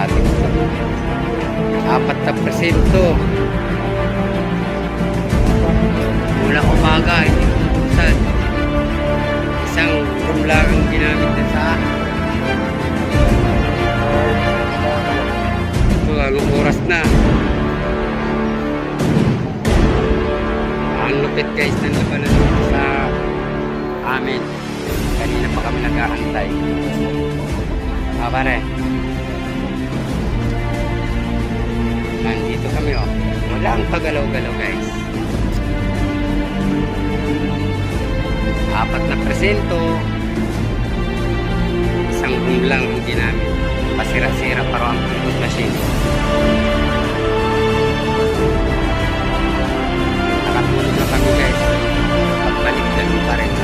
ating motor. 4%. Mula umaga, hindi bubuksan. Isang room lang ang ginamit na sa ito. Anong oras na? Ang lupit guys ng labanan dito sa amin. Kanina pa kami nag-aantay. Pare. Nandito kami oh. Walang pagalaw-galaw guys. 4%. Isang room lang ang ginamit. Pasira-sira para ang push machine. Nakatulog na kami guys. Pagbalik lang pa rin.